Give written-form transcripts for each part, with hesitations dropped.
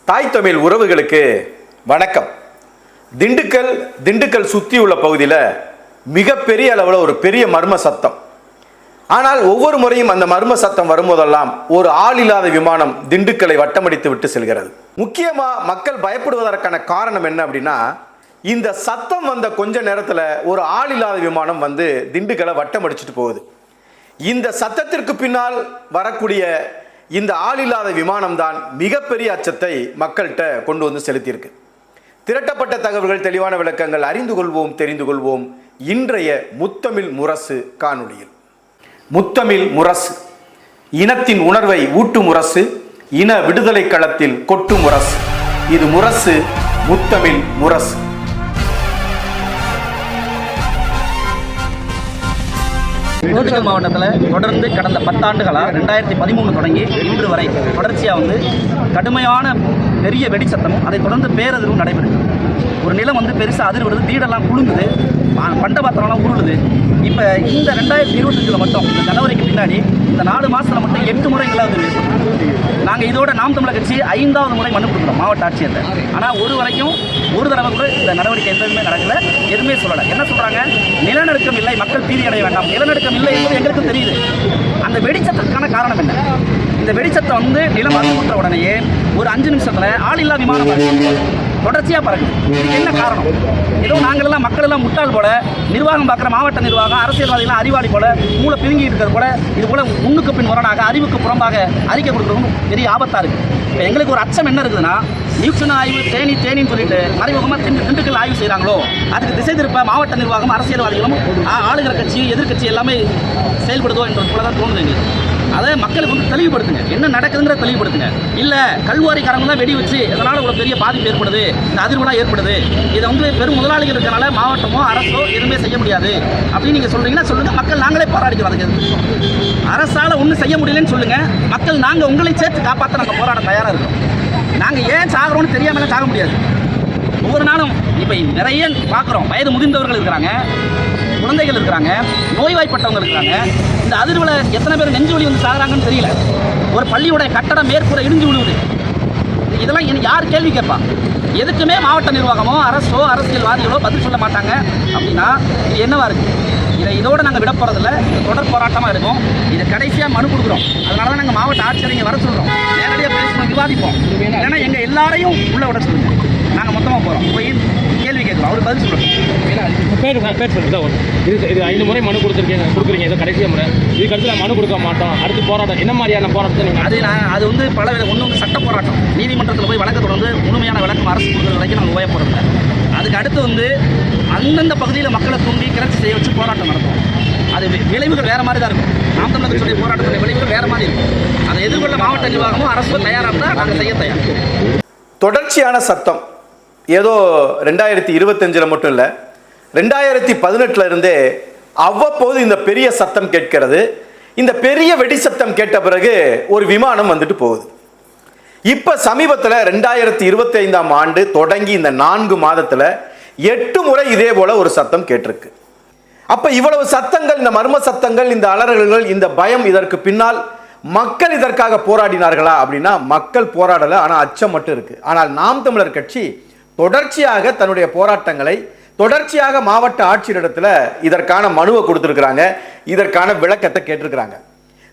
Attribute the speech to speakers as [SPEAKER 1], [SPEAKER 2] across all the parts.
[SPEAKER 1] தாய் தமிழ் உறவுகளுக்கு வணக்கம். திண்டுக்கல் சுற்றி உள்ள பகுதியில் மிகப்பெரிய அளவில் ஒரு பெரிய மர்ம சத்தம். ஆனால் ஒவ்வொரு முறையும் அந்த மர்ம சத்தம் வரும்போதெல்லாம் ஒரு ஆள் இல்லாத விமானம் திண்டுக்கலை வட்டமடித்து விட்டு செல்கிறது. முக்கியமாக மக்கள் பயப்படுவதற்கான காரணம் என்ன அப்படின்னா, இந்த சத்தம் வந்த கொஞ்ச நேரத்தில் ஒரு ஆள் இல்லாத விமானம் வந்து திண்டுக்கலை வட்டமடிச்சுட்டு போகுது. இந்த சத்தத்திற்கு பின்னால் வரக்கூடிய இந்த ஆள் இல்லாத விமானம் தான் மிகப்பெரிய அச்சத்தை மக்கள்கிட்ட கொண்டு வந்து செலுத்தியிருக்கு. திரட்டப்பட்ட தகவல்கள், தெளிவான விளக்கங்கள் அறிந்து கொள்வோம், தெரிந்து கொள்வோம் இன்றைய முத்தமிழ் முரசு காணொளியில். முத்தமிழ் முரசு, இனத்தின் உணர்வை ஊட்டு முரசு, இன விடுதலை களத்தில் கொட்டு முரசு. இது முரசு, முத்தமிழ் முரசு.
[SPEAKER 2] திண்டுக்கல் மாவட்டத்தில் தொடர்ந்து கடந்த 10 ஆண்டுகளாக 2013 தொடங்கி இன்று வரை தொடர்ச்சியாக கடுமையான பெரிய வெடிச்சத்தமும் அதை தொடர்ந்து பேரதிர்வும் நடைபெறுது. ஒரு நிலம் பெருசாக அதிர்வுறது, வீடெல்லாம் குலுங்குது, பண்ட பாத்திரம்லாம் உருளுது. இப்போ இந்த 2025 மட்டும் இந்த ஜனவரிக்கு பின்னாடி இந்த 4 மாதத்தில் மட்டும் 8 முறைகளாக நாங்கள் இதோட நாம் தமிழர் கட்சி 5வது முறை மனு கொடுக்குறோம் மாவட்ட ஆட்சியர்கிட்ட. ஆனால் ஒரு தடவை கூட இந்த நடவடிக்கை எதுவுமே நடக்கல, எதுவுமே சொல்லலை. என்ன சொல்கிறாங்க, நிலநடுக்கம் இல்லை, மக்கள் பீதி அடைய வேண்டாம். நிலநடுக்கம் இல்லை என்பது எங்களுக்கும் தெரியுது. அந்த வெடிச்சத்திற்கான காரணம் என்ன? இந்த வெடிச்சத்தை நிலம் அதிர்வுற்ற உடனேயே ஒரு 5 நிமிஷத்தில் ஆள் இல்லா விமானம் தொடர்ச்சியாக பறக்குது. இதுக்கு என்ன காரணம்? ஏதோ நாங்களெல்லாம் மக்கள் எல்லாம் முட்டாள் போல, நிர்வாகம் பார்க்குற மாவட்ட நிர்வாகம், அரசியல்வாதிகளாம் அறிவாளி போல, மூளை பிதுங்கி இருக்கிறது போல, இது போல முன்னுக்கு பின் முரணாக, அறிவுக்கு புறம்பாக அறிக்கை கொடுக்குறதும் பெரிய ஆபத்தாக இருக்குது. இப்போ எங்களுக்கு ஒரு அச்சம் என்ன இருக்குதுன்னா, நியூட்சன் ஆய்வு தேனின்னு சொல்லிட்டு மறைமுகமாக திண்டுக்கல் ஆய்வு செய்கிறாங்களோ, அதுக்கு திசை திருப்ப மாவட்ட நிர்வாகம், அரசியல்வாதிகளும், ஆளுகிற கட்சி, எதிர்கட்சி எல்லாமே செயல்படுதோ என்ற போல தான் தோணுது எங்களுக்கு. அதை மக்களுக்கு தெளிவுபடுத்துங்க, என்ன நடக்குதுங்கிற தெளிவுபடுத்துங்க. இல்லை கல்வாரிக்காரங்க தான் வெடி வச்சு இதனால் ஒரு பெரிய பாதிப்பு ஏற்படுது, இந்த அதிர்வுலாம் ஏற்படுது, இதை பெரும் முதலாளிகள் இருக்கிறனால மாவட்டமோ அரசோ எதுவுமே செய்ய முடியாது அப்படின்னு நீங்கள் சொல்கிறீங்கன்னா சொல்லுங்கள், மக்கள் நாங்களே போராடிக்கிறோம். அதுக்கு அரசால் ஒன்றும் செய்ய முடியலன்னு சொல்லுங்கள், மக்கள் நாங்கள் உங்களை சேர்த்து காப்பாற்ற நாங்கள் போராட தயாராக இருக்கோம். நாங்கள் ஏன் சாகிறோன்னு தெரியாமல் சாக முடியாது. ஒவ்வொரு நாளும் இப்போ நிறைய பார்க்குறோம், வயது முதிர்ந்தவர்கள் இருக்கிறாங்க, குழந்தைகள் இருக்கிறாங்க, நோய்வாய்ப்பட்டவங்க இருக்கிறாங்க. இந்த அதிர்வில் எத்தனை பேர் நெஞ்சு வலி சாகுறாங்கன்னு தெரியல. ஒரு பள்ளியோட கட்டடம் மேற்கூரை இடிஞ்சு விழுவுது. இதெல்லாம் யார் கேள்வி கேட்பா? எதுக்குமே மாவட்ட நிர்வாகமோ அரசோ அரசியல்வாதிகளோ பதில் சொல்ல மாட்டாங்க. அப்படின்னா இது என்னவா இருக்குது? இதோடு நாங்கள் விட போகிறதில்ல, தொடர் போராட்டமாக இருக்கும். இதை கடைசியாக மனு கொடுக்குறோம். அதனால தான் நாங்கள் மாவட்ட ஆட்சியர் இங்கே வர சொல்கிறோம், நேரடியாக பேசணும், விவாதிப்போம். ஏன்னா எங்கள் எல்லாரையும் உள்ளே விட சொல்லுங்கள், நாங்கள் மொத்தமாக போகிறோம், போய் கேள்வி கேட்குறோம், அவர் பதில் சொல்லுங்கள்.
[SPEAKER 3] பேர் சொல்லுங்கள். இது 5 முறை மனு கொடுக்குறீங்க, இதை கடைசியாக முறை. இதுக்கு அடுத்து மனு கொடுக்க மாட்டோம், அடுத்து போராட்டம் என்ன மாதிரியான போராட்டத்தை நீங்கள்?
[SPEAKER 2] அது பல ஒன்று சட்ட போராட்டம், நீதிமன்றத்தில் போய் வழக்கு தொடர்ந்து முழுமையான விளக்கம் அரசு கொடுக்குற வரைக்கும் நாங்கள் ஓய போகிறோம். அதுக்கு அடுத்து அந்தந்த பகுதியில் மக்களை தூண்டி கிளர்ச்சி செய்ய வச்சு போராட்டம் நடத்தும். அது விளைவுகள் வேறு மாதிரி தான் இருக்கும். நாம் தமிழர் கட்சியுடைய போராட்டத்துடைய விளைவுகள் வேறு மாதிரி இருக்கும். அதை எதிர்கொள்ள மாவட்ட நிர்வாகமும் அரசு தயாராக இருந்தால் நாங்கள் செய்ய தயார்.
[SPEAKER 1] தொடர்ச்சியான சத்தம் ஏதோ 2025 மட்டும் இல்லை, 2018 இருந்தே அவ்வப்போது இந்த பெரிய சத்தம் கேட்கிறது. இந்த பெரிய வெடி சத்தம் கேட்ட பிறகு ஒரு விமானம் வந்துட்டு போகுது. இப்போ சமீபத்தில் 2025ஆம் ஆண்டு தொடங்கி இந்த 4 மாதத்தில் 8 முறை இதே போல ஒரு சத்தம் கேட்டிருக்கு. அப்போ இவ்வளவு சத்தங்கள், இந்த மர்ம சத்தங்கள், இந்த அலறல்கள், இந்த பயம், இதற்கு பின்னால் மக்கள் இதற்காக போராடினார்களா அப்படின்னா மக்கள் போராடலை, ஆனால் அச்சம் மட்டும் இருக்கு. ஆனால் நாம் தமிழர் கட்சி தொடர்ச்சியாக தன்னுடைய போராட்டங்களை தொடர்ச்சியாக மாவட்ட ஆட்சியரிடத்தில் இதற்கான மனுவை கொடுத்துருக்குறாங்க, இதற்கான விளக்கத்தை கேட்டிருக்கிறாங்க.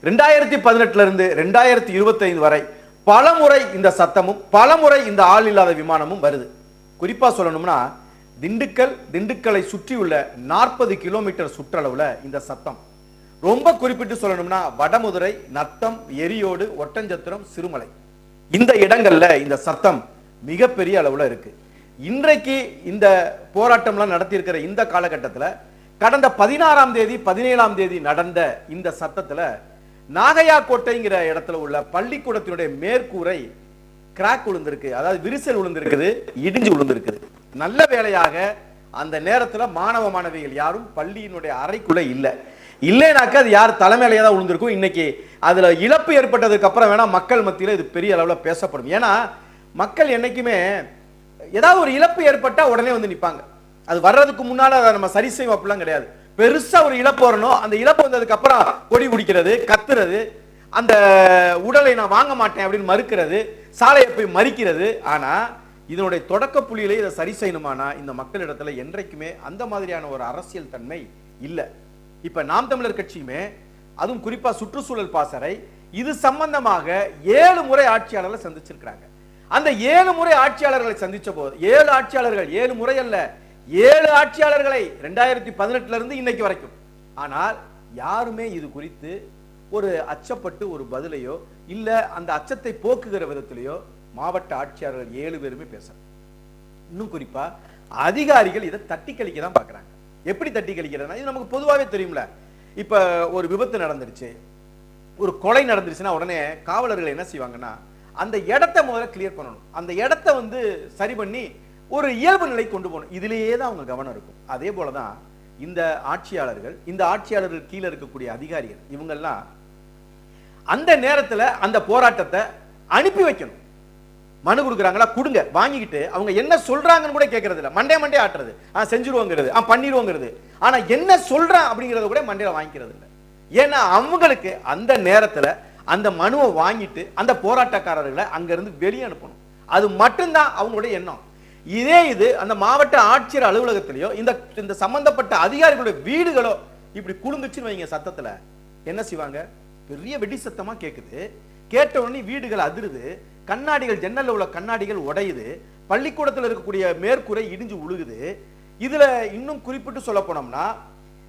[SPEAKER 1] 2018 இருந்து 2025 வரை பல முறை இந்த சத்தமும் பல முறை இந்த ஆள் இல்லாத விமானமும் வருது. குறிப்பாக சொல்லணும்னா திண்டுக்கலை சுற்றியுள்ள 40 கிலோமீட்டர் சுற்றளவில் இந்த சத்தம். ரொம்ப குறிப்பிட்டு சொல்லணும்னா வடமதுரை, நத்தம், எரியோடு, ஒட்டஞ்சத்திரம், சிறுமலை இந்த இடங்கள்ல இந்த சத்தம் மிகப்பெரிய அளவில் இருக்கு. இன்றைக்கு இந்த போராட்டம்லாம் நடத்தியிருக்கிற இந்த காலகட்டத்தில் கடந்த 16ஆம் தேதி 17ஆம் தேதி நடந்த இந்த சத்தத்தில் நாகையா கோட்டைங்கிற இடத்துல உள்ள பள்ளிக்கூடத்தினுடைய மேற்கூரை கிராக் விழுந்திருக்கு, அதாவது விரிசல் விழுந்திருக்குது, இடிஞ்சு விழுந்திருக்குது. நல்ல வேளையாக அந்த நேரத்தில் மாணவ மாணவிகள் யாரும் பள்ளியினுடைய அறைக்குள்ள இல்லைனாக்க அது யார் தலைமையிலேயே தான் விழுந்திருக்கும். இன்னைக்கு அதுல இழப்பு ஏற்பட்டதுக்கு அப்புறம் வேணா மக்கள் மத்தியில் இது பெரிய அளவில் பேசப்படும். ஏன்னா மக்கள் என்னைக்குமே ஏதாவது ஒரு இழப்பு ஏற்பட்டா உடனே நிற்பாங்க. அது வர்றதுக்கு முன்னால அதை நம்ம சரி செய்வோம் அப்படிலாம் கிடையாது. பெருசா ஒரு இழப்பு வரணும், அந்த இழப்பு வந்ததுக்கு அப்புறம் கொடி பிடிக்கிறது, கத்துறது, அந்த உடலை நான் வாங்க மாட்டேன் அப்படின்னு மறுக்கிறது, சாலையை போய் மறிக்கிறது. ஆனா இதனுடைய தொடக்க புள்ளியிலே இதை சரி செய்யணுமானா இந்த மக்களிடத்துல என்றைக்குமே அந்த மாதிரியான ஒரு அரசியல் தன்மை இல்லை. இப்ப நாம் தமிழர் கட்சியுமே, அதுவும் குறிப்பா சுற்றுச்சூழல் பாசறை, இது சம்பந்தமாக 7 முறை ஆட்சியாளர்களை சந்திச்சிருக்கிறாங்க. அந்த 7 முறை ஆட்சியாளர்களை சந்திச்ச போது 7 ஆட்சியாளர்கள், 7 முறை அல்ல, 7 ஆட்சியாளர்களை 2018 இருந்து இன்னைக்கு வரைக்கும். ஆனால் யாருமே இது குறித்து ஒரு அச்சப்பட்டு ஒரு பதிலையோ இல்ல அந்த அச்சத்தை போக்குகிற விதத்திலேயோ மாவட்ட ஆட்சியாளர்கள் 7 பேருமே பேசுறாங்க. இன்னும் குறிப்பா அதிகாரிகள் இதை தட்டி கழிக்க தான் பாக்குறாங்க. எப்படி தட்டி கழிக்கிறதுனா, இது நமக்கு பொதுவாகவே தெரியும்ல. இப்ப ஒரு விபத்து நடந்துருச்சு, ஒரு கொலை நடந்துருச்சுன்னா உடனே காவலர்கள் என்ன செய்வாங்கன்னா, அந்த இடத்தை முதல்ல கிளியர் பண்ணணும், அந்த இடத்தை சரி பண்ணி ஒரு இயல்பு நிலை கொண்டு போகணும். இதுலேயே தான் அவங்க கவனம் இருக்கும். அதே போலதான் இந்த ஆட்சியாளர்கள், இந்த ஆட்சியாளர்கள் கீழே இருக்கக்கூடிய அதிகாரிகள், இவங்கெல்லாம் அந்த நேரத்தில் அந்த போராட்டத்தை அனுப்பி வைக்கணும். மனு கொடுக்குறாங்களா, கொடுங்க, வாங்கிக்கிட்டு அவங்க என்ன சொல்றாங்கன்னு கூட கேட்கறது இல்லை. மண்டே ஆட்டுறது, செஞ்சிருவோங்கிறது, பண்ணிடுவோங்கிறது. ஆனா என்ன சொல்றான் அப்படிங்கறத கூட மண்டையில வாங்கிக்கிறது இல்லை. ஏன்னா அவங்களுக்கு அந்த நேரத்துல அந்த மனுவை வாங்கிட்டு அந்த போராட்டக்காரர்களை அங்கிருந்து வெளியே அனுப்பணும். அது மட்டும்தான் அவங்களுடைய எண்ணம். இது அந்த மாவட்ட ஆட்சியர் அலுவலகத்திலேயோ இந்த சம்பந்தப்பட்ட அதிகாரிகளுடைய வீடுகளோ இப்படி குலுங்குச்சுன்னு வைங்க, சத்தத்துல என்ன செய்வாங்க, பெரிய வெடி சத்தமா கேட்குது. கேட்ட உடனே வீடுகள் அதிருது, கண்ணாடிகள், ஜன்னல்ல உள்ள கண்ணாடிகள் உடையுது, பள்ளிக்கூடத்தில் இருக்கக்கூடிய மேற்கூரை இடிஞ்சு உழுகுது. இதுல இன்னும் குறிப்பிட்டு சொல்ல போனோம்னா,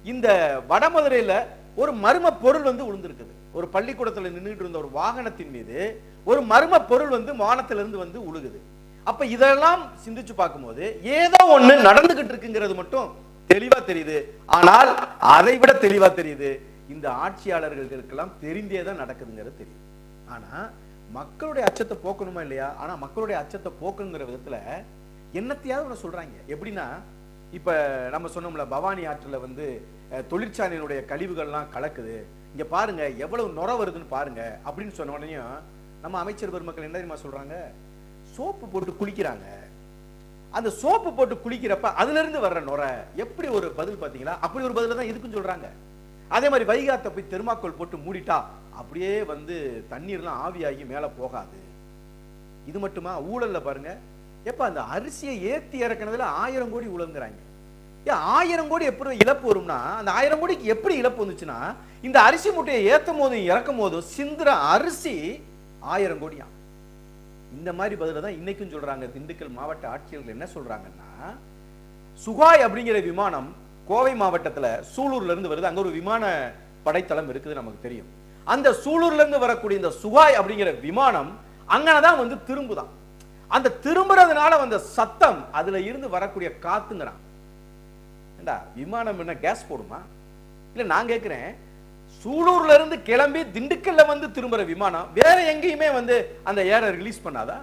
[SPEAKER 1] இந்த வடமதுரையில ஒரு மர்ம பொருள் விழுந்திருக்குது. ஒரு பள்ளிக்கூடத்தில் நின்றுட்டு இருந்த ஒரு வாகனத்தின் மீது ஒரு மர்ம பொருள் வானத்திலிருந்து உழுகுது. அப்ப இதெல்லாம் சிந்திச்சு பார்க்கும்போது ஏதோ ஒண்ணு நடந்துகிட்டு இருக்குங்கிறது மட்டும் தெளிவா தெரியுது. ஆனால் அதை விட தெளிவா தெரியுது, இந்த ஆட்சியாளர்களுக்கெல்லாம் தெரிந்தேதான் நடக்குதுங்கிறது தெரியுது. ஆனா மக்களுடைய அச்சத்தை போக்கணுமா இல்லையா? ஆனா மக்களுடைய அச்சத்தை போக்குங்கிற விதத்துல என்னத்தையாவது ஒண்ணு சொல்றாங்க. எப்படின்னா, இப்ப நம்ம சொன்னோம்ல, பவானி ஆற்றுல தொழிற்சாலையினுடைய கழிவுகள்லாம் கலக்குது, இங்க பாருங்க எவ்வளவு நுர வருதுன்னு பாருங்க அப்படின்னு சொன்ன உடனே நம்ம அமைச்சர் பெருமக்கள் என்ன தெரியுமா சொல்றாங்க, சோப்பு போட்டு குளிக்கிறாங்க. அந்த சோப்பு போட்டு குளிக்கிறப்ப அதுல இருந்து வர்ற நுர எப்படி ஒரு பதில் பாத்தீங்களா? அப்படி ஒரு பதில தான் இதுக்கும் சொல்றாங்க. அதே மாதிரி வைகாத்த போய் தெர்மாக்கோல் போட்டு மூடிட்டா அப்படியே தண்ணீர்லாம் ஆவியாகி மேல போகாது. இது மட்டுமா, ஊழல்ல பாருங்க, எப்ப அந்த அரிசியை ஏத்தி இறக்குனதுல 1000 கோடி ஊழல்ங்கிறாங்க. 1000 கோடி எப்படி இழப்பு வரும்னா, அந்த 1000 கோடிக்கு எப்படி இழப்பு வந்துச்சுன்னா, இந்த அரிசி மூட்டையை ஏத்தும் போதும் இறக்கும் போதும் சிந்துற அரிசி 1000 கோடியா. இந்த மாதிரி பதில தான் இன்னைக்கும் சொல்றாங்க. திண்டுக்கல் மாவட்ட ஆட்சியர்கள் என்ன சொல்றாங்கன்னா, சுகாய் அப்படிங்கிற விமானம் கோவை மாவட்டத்துல சூலூர்ல இருந்து வருது. அங்க ஒரு விமான படைத்தளம் இருக்குது, நமக்கு தெரியும். அந்த சூலூர்ல இருந்து வரக்கூடிய இந்த சுகாய் அப்படிங்கிற விமானம் அங்கனதான் திரும்புதான். அந்த திரும்புறதுனால வந்த சத்தம் அதுல இருந்து வரக்கூடிய காத்துங்கிறான். விமானம் என்ன கேஸ் போடுமா? இல்ல நான் கேட்கிறேன், சூலூர்ல இருந்து கிளம்பி திண்டுக்கல்ல திரும்புற விமானம் வேற எங்கேயுமே அந்த ஏரை ரிலீஸ் பண்ணாதா?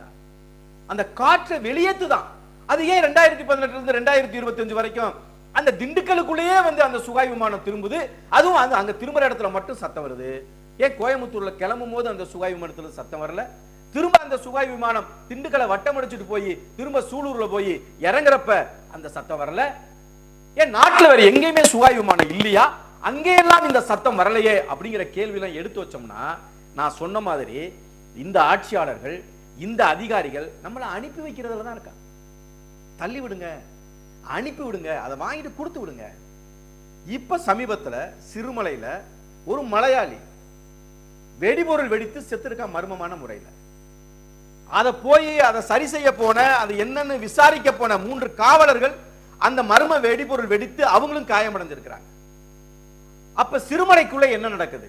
[SPEAKER 1] அந்த காற்றை வெளியேத்துதான். அது ஏன் 2018 இருந்து 2025 வரைக்கும் அந்த திண்டுக்கலுக்குள்ளேயே அந்த சுகாய் விமானம் திரும்புது? அதுவும் அங்க திரும்புற இடத்துல மட்டும் சத்தம் வருது. ஏன் கோயம்புத்தூர்ல கிளம்பும் போது அந்த சுகாய் விமானத்துல சத்தம் வரல? திரும்ப அந்த சுகாய் விமானம் திண்டுக்கலை வட்டம் அடிச்சுட்டு போய் திரும்ப சூலூர்ல போய் இறங்குறப்ப அந்த சத்தம் வரல? ஏன் நாட்டுல வேற எங்கேயுமே சுகாய் விமானம் இல்லையா? அங்கேயெல்லாம் இந்த சத்தம் வரலையே அப்படிங்கிற கேள்வியெல்லாம் எடுத்து வச்சோம்னா, நான் சொன்ன மாதிரி இந்த ஆட்சியாளர்கள், இந்த அதிகாரிகள் நம்மளை அனுப்பி வைக்கிறதுல தான் இருக்கா. தள்ளி விடுங்க, அனுப்பி விடுங்க, அதை வாங்கிட்டு கொடுத்து விடுங்க. இப்ப சமீபத்துல சிறுமலையில ஒரு மலையாளி வெடிபொருள் வெடித்து செத்துருக்கா மர்மமான முறையில். அதை சரி செய்ய போன, அது என்னன்னு விசாரிக்க போன 3 காவலர்கள் அந்த மர்ம வெடிபொருள் வெடித்து அவங்களும் காயமடைஞ்சிருக்கிறாங்க. அப்ப சிறுமலைக்குள்ள என்ன நடக்குது?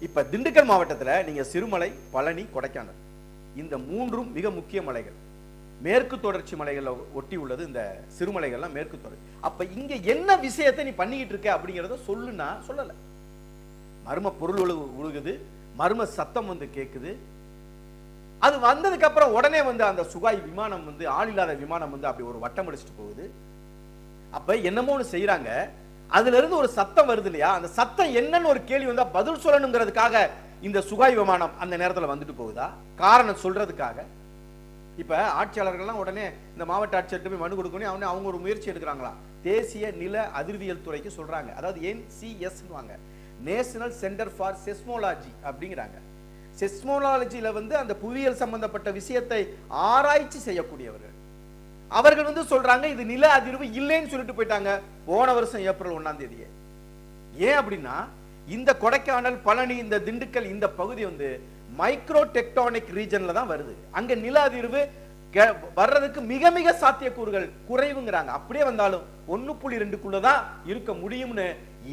[SPEAKER 1] இப்ப திண்டுக்கல் மாவட்டத்துல நீங்க சிறுமலை, பழனி, கொடைக்கானல், இந்த 3ம் மிக முக்கிய மலைகள். மேற்கு தொடர்ச்சி மலைகளை ஒட்டி உள்ளது இந்த சிறுமலைகள்லாம் மேற்கு தொடர்ச்சி. அப்ப இங்க என்ன விஷயத்தை நீ பண்ணிக்கிட்டு இருக்க அப்படிங்கறத சொல்லுனா சொல்லல. மர்ம பொருள் உழுகுது, மர்ம சத்தம் கேக்குது. அது வந்ததுக்கு அப்புறம் உடனே அந்த சுகாய் விமானம் ஆளில்லாத விமானம் அப்படி ஒரு வட்டம் அடிச்சுட்டு போகுது. அப்ப என்னமோ ஒன்று செய்யறாங்க, அதுல இருந்து ஒரு சத்தம் வருது இல்லையா? அந்த சத்தம் என்னன்னு ஒரு கேள்வி வந்தா பதில் சொல்லணுங்கிறதுக்காக இந்த சுகாய் விமானம் அந்த நேரத்துல வந்துட்டு போகுதா? காரணம் சொல்றதுக்காக. இப்ப ஆட்சியாளர்கள்லாம் உடனே இந்த மாவட்ட ஆட்சியர்கிட்ட போய் மனு கொடுக்கணும், அவங்க ஒரு முயற்சி எடுக்கிறாங்களா? தேசிய நில அதிர்வியல் துறைக்கு சொல்றாங்க. அதாவது NCS வாங்க, நேஷனல் சென்டர் ஃபார் செஸ்மோலாஜி அப்படிங்கிறாங்க. செஸ்மோலாஜியில வந்து அந்த புவியியல் சம்பந்தப்பட்ட விஷயத்தை ஆராய்ச்சி செய்யக்கூடியவர்கள். அவர்கள் வந்து சொல்றாங்க இது நில அதிர்வு இல்லைன்னு சொல்லிட்டு போயிட்டாங்க போன வருஷம் ஏப்ரல் 1ஆம் தேதியே. ஏன் அப்படின்னா இந்த கொடைக்கானல், பழனி, இந்த திண்டுக்கல் இந்த பகுதி வந்து மைக்ரோ டெக்டானிக் ரீஜன்ல தான் வருது. அங்க நில அதிர்வு வர்றதுக்கு மிக மிக சாத்தியக்கூறுகள் குறைவுங்கிறாங்க. அப்படியே வந்தாலும் 1.2க்குள்ள தான் இருக்க முடியும்னு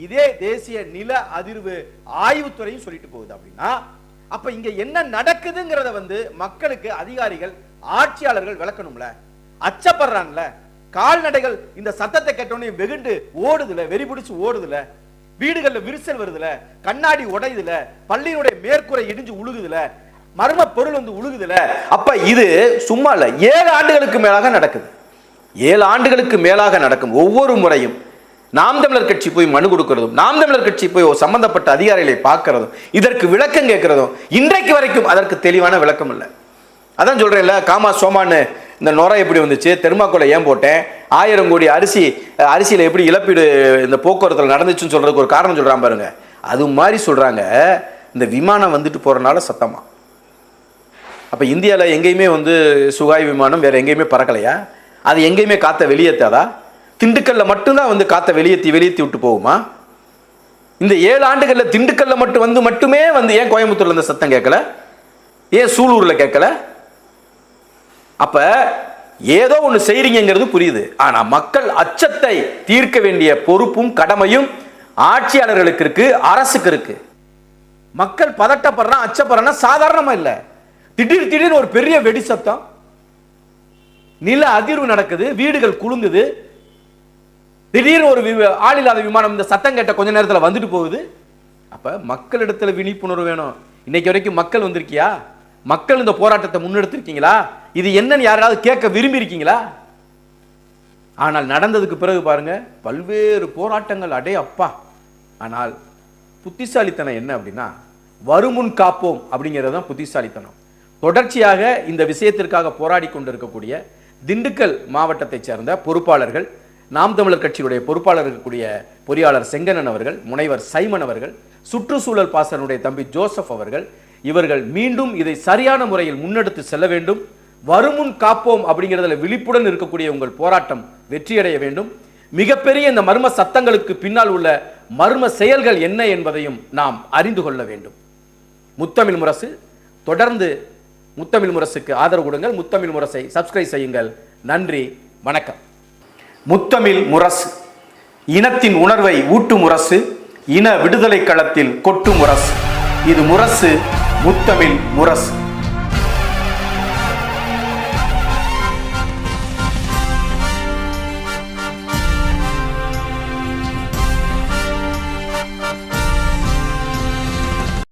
[SPEAKER 1] இதே தேசிய நில அதிர்வு ஆய்வுத்துறையும் சொல்லிட்டு போகுது. அப்படின்னா அப்ப இங்க என்ன நடக்குதுங்கிறத வந்து மக்களுக்கு அதிகாரிகள், ஆட்சியாளர்கள் விளக்கணும்ல. அச்சப்படுறான்ல, கால்நடைகள் இந்த சத்தத்தை கேட்டோன்னே வெகுண்டு ஓடுதுல, வெறி பிடிச்சு ஓடுதுல, வீடுகள்ல விரிசல் வருதுல, கண்ணாடி உடையுதுல, பள்ளியினுடைய மேற்கூரை இடிஞ்சு உழுகுதுல, மர்ம பொருள் வந்து உழுகுதுல. அப்ப இது சும்மா இல்ல, 7 ஆண்டுகளுக்கு மேலாக நடக்குது. 7 ஆண்டுகளுக்கு மேலாக நடக்கும். ஒவ்வொரு முறையும் நாம் தமிழர் கட்சி போய் மனு கொடுக்கிறதும், நாம் தமிழர் கட்சி போய் சம்பந்தப்பட்ட அதிகாரிகளை பார்க்கிறதும், இதற்கு விளக்கம் கேட்கிறதும் இன்றைக்கு வரைக்கும் அதற்கு தெளிவான விளக்கம் இல்லை. அதான் சொல்றேன்ல, காமா சோமான்னு இந்த நுரை எப்படி வந்துச்சு, தெர்மாக்கோலை ஏன் போட்டேன், 1000 கோடி அரிசியில் எப்படி இழப்பீடு இந்த போக்குவரத்தில் நடந்துச்சுன்னு சொல்றதுக்கு ஒரு காரணம் சொல்றான் பாருங்க. அது மாதிரி சொல்றாங்க இந்த விமானம் வந்துட்டு போறனால சத்தமா. அப்ப இந்தியாவில் எங்கேயுமே வந்து சுகாய் விமானம் வேற எங்கேயுமே பறக்கலையா? அது எங்கேயுமே காத்த வெளியேற்றாதா? திண்டுக்கல்ல மட்டும்தான் வந்து காத்த வெளியேற்றி விட்டு போகுமா? இந்த 7 ஆண்டுகள்ல திண்டுக்கல்ல மட்டுமே வந்து ஏன் கோயம்புத்தூர்ல இந்த சத்தம் கேட்கல, ஏன் சூலூர்ல கேட்கல? அப்ப ஏதோ ஒண்ணு செய்றீங்கிறது புரியுது. ஆனா மக்கள் அச்சத்தை தீர்க்க வேண்டிய பொறுப்பும் கடமையும் ஆட்சியாளர்களுக்கு இருக்கு, அரசுக்கு இருக்கு. மக்கள் பதட்டப்படுறான், அச்சப்படுறான் சாதாரணமா இல்ல. திடீர்னு ஒரு பெரிய வெடி சத்தம், நில அதிர்வு நடக்குது, வீடுகள் குலுங்குது, திடீர்னு ஒரு ஆளில்லாத விமானம் இந்த சத்தம் கேட்ட கொஞ்ச நேரத்தில் வந்துட்டு போகுது. அப்ப மக்களிடத்துல விழிப்புணர்வு வேணும். இன்னைக்கு வரைக்கும் மக்கள் வந்திருக்கியா? மக்கள் இந்த போராட்டத்தை முன்னெடுத்திருக்கீங்களா? இது என்னன்னு யாராவது கேட்க விரும்பி இருக்கீங்களா? ஆனால் நடந்ததுக்கு பிறகு பாருங்க பல்வேறு போராட்டங்கள், அடே அப்பா. ஆனால் புத்திசாலித்தனம் என்ன அப்படின்னா, வருமுன் காப்போம் அப்படிங்கிறது தான் புத்திசாலித்தனம். தொடர்ச்சியாக இந்த விஷயத்திற்காக போராடி கொண்டிருக்கக்கூடிய திண்டுக்கல் மாவட்டத்தைச் சேர்ந்த பொறுப்பாளர்கள், நாம் தமிழர் கட்சியுடைய பொறுப்பாளர் இருக்கக்கூடிய பொறியாளர் செங்கனன் அவர்கள், முனைவர் சைமன் அவர்கள், சுற்றுச்சூழல் பாசனுடைய தம்பி ஜோசப் அவர்கள், இவர்கள் மீண்டும் இதை சரியான முறையில் முன்னெடுத்து செல்ல வேண்டும். வருமுன் காப்போம் அப்படிங்கிறதுல விழிப்புடன் இருக்கக்கூடிய உங்கள் போராட்டம் வெற்றியடைய வேண்டும். மிகப்பெரிய இந்த மர்ம சத்தங்களுக்கு பின்னால் உள்ள மர்ம செயல்கள் என்ன என்பதையும் நாம் அறிந்து கொள்ள வேண்டும். முத்தமிழ் முரசு தொடர்ந்து முத்தமிழ் முரசுக்கு ஆதரவு கொடுங்கள். முத்தமிழ் முரசை சப்ஸ்கிரைப் செய்யுங்கள். நன்றி, வணக்கம். முத்தமிழ் முரசு இனத்தின் உணர்வை ஊட்டு முரசு, இன விடுதலை களத்தில் கொட்டு முரசு. இது முரசு, முத்தமிழ் முரசு.